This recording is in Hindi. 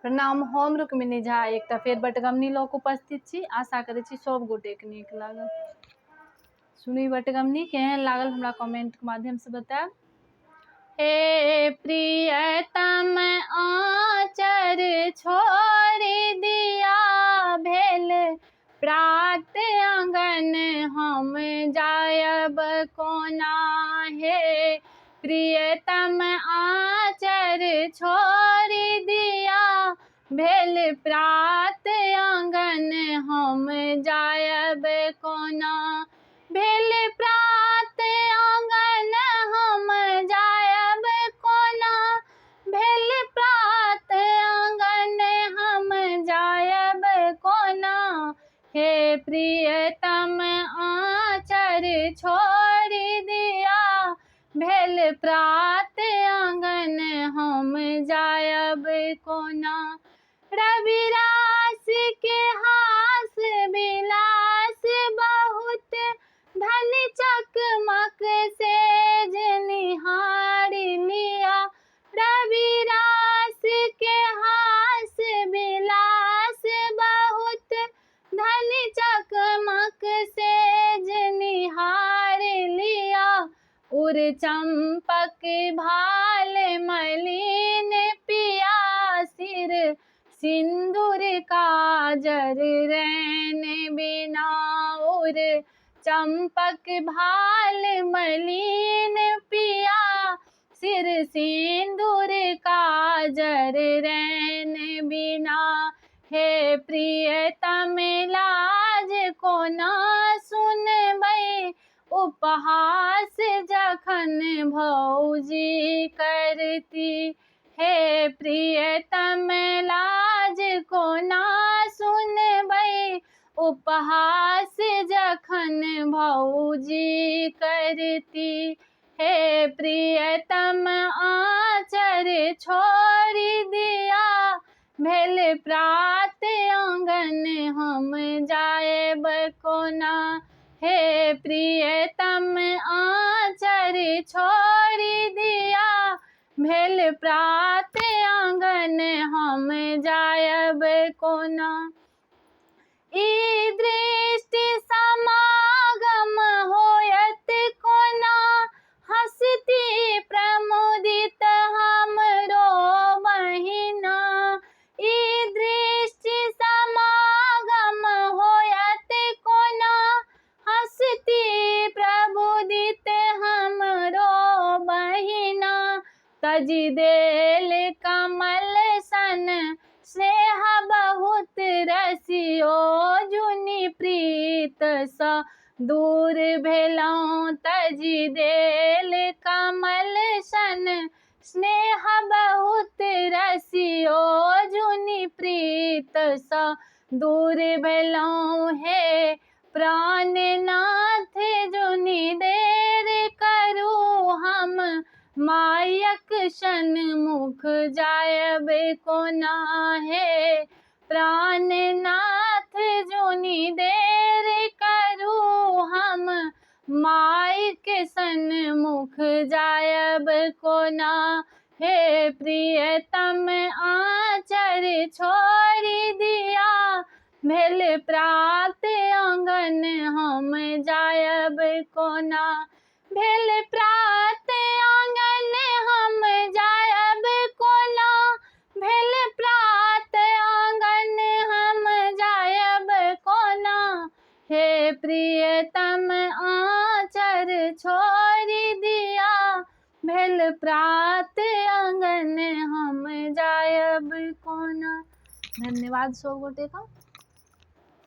प्रणाम, हम रुक्मिणी झा एकटा फेर बटगमनी लऽ कऽ उपस्थित छी। आशा करै छी सब गोटेके नीक लागत। सुनी बटगमनी केहन लागल हमरा कमेंटके माध्यमसँ बतायब। हे प्रियतम आँचर छोड़ि दिया, भेल प्रात आंगन हम जायब कोना। हे प्रियतम आँचर छोड़ि दिया, भेल प्रात आंगन हम जायब कोना। भेल प्रात आंगन हम जायब कोना, भेल प्रात आंगन हम जायब कोना। हे प्रियतम आँचर छोड़ि दिया, भेल प्रात आंगन हम जायब कोना। रविरास के हास विलास बहुत, धन चकमक सेज निहार लिया। रविरास के हास विलास बहुत, धन चकमक सेज निहार लिया। उर चंपक भाल मलिन पिया, सिर सिंदूर काजर रैन बिना। उर चंपक भाल मलिन पिया, सिर सिंदूर काजर रैन बिना। हे प्रियतम लाज कोना सुनबै, उपहास जखन भौजी करती। हे प्रियतम लाज कोना सुनबै, उपहास जखन भौजी करती। हे प्रियतम आँचर छोड़ि दिया, भेल प्रात आंगन हम जायब कोना। हे प्रियतम आँचर छोड़ि दिया, भेल प्रात आंगन हम जायब कोना। ई दृष्टि समागम होयत कोना, हँसती प्रमुदित हमरो बहिना। ई दृष्टि समागम होयत कोना, हँसती प्रमुदित हमरो बहिना। तजि देल कमल सन स्नेह बहुत, रसियो जुनि प्रीत सँ दूर भेलहुँ। तजि देल कमल सन स्नेह बहुत, रसियो जुनि प्रीत सँ दूर भेलहुँ। हे प्राणनाथ जुनि देर करू, हम मायक सन्मुख जायब कोना। हे प्राणनाथ जुनि देर करू, हम मायक सन्मुख जायब कोना। हे प्रियतम आँचर छोड़ि दिया, भेल प्रात आंगन हम जायब कोना। भेल प्रात आंगन हम जायब कोना, भेल प्रात आंगन हम जायब कोना। हे प्रियतम आँचर छोड़ि दिया, भेल प्रात आंगन हम जायब कोना। धन्यवाद सब गोटे का।